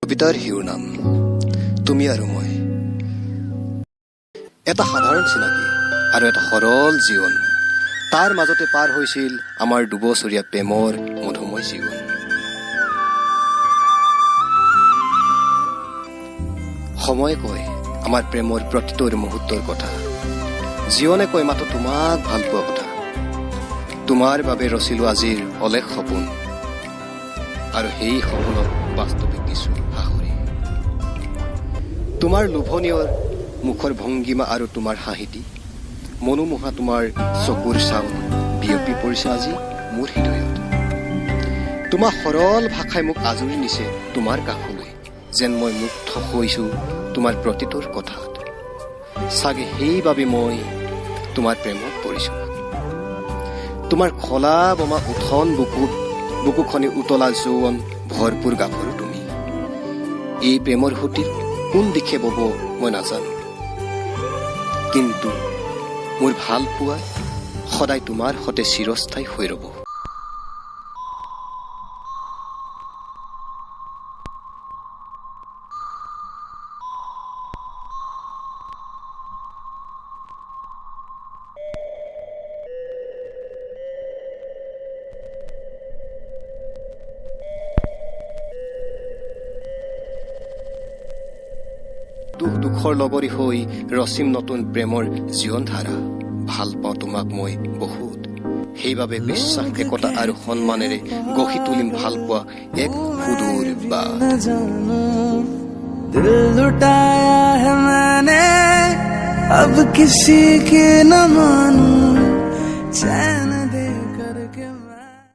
কবিতাৰ শিৰোনাম তুমি আৰু মই। এটা সাধাৰণ চিনাকি আৰু এটা সৰল জীৱন, তাৰ মাজতে পাৰ হৈছিল আমাৰ দুবছৰীয়া প্ৰেমৰ মধুময় জীৱন। সময়ে কয় আমাৰ প্ৰেমৰ প্ৰতিটো মুহূৰ্তৰ কথা, জীৱনে কয় মাথো তোমাক ভাল পোৱা কথা। তোমাৰ বাবে ৰচিলো আজিৰ অলেখ সপোন, আৰু সেই সপোনত বাস্তৱিক কিছু সাহৰি। তোমাৰ লোভনীয় মুখৰ ভংগীমা আৰু তোমাৰ হাঁহিটি, মনোমোহা তোমাৰ চকুৰ চাউল বিয়পি পৰিছে আজি মোৰ হৃদয়ত। তোমাৰ সৰল ভাষাই মোক আজৰি নিছে তোমাৰ কাষলৈ, যেন মই মুগ্ধ হৈছোঁ তোমাৰ প্ৰতিটোৰ কথাত। চাগে সেইবাবে মই তোমাৰ প্ৰেমত পৰিছোঁ। তোমাৰ খলা বমা উঠন বুকুখনি উতলা যৌৱন ভৰপূৰ গাভৰু তুমি। এই প্ৰেমৰ সুঁতিত কোন দিশে বব মই নাজানো, কিন্তু মোৰ ভাল পোৱা সদায় তোমাৰ সতে চিৰস্থায়ী হৈ ৰ'ব। দুখ দুখৰ লগৰী হৈ ৰচিম নতুন প্ৰেমৰ জীৱন ধাৰা। ভাল পাওঁ তোমাক মই বহুত, সেইবাবে বিশ্বাস একতা আৰু সন্মানেৰে গঢ়ি তুলিম ভাল পোৱা এক সুদূৰ বাট। দিল লুটায়া হে मैंने अब किसी की न मानूं।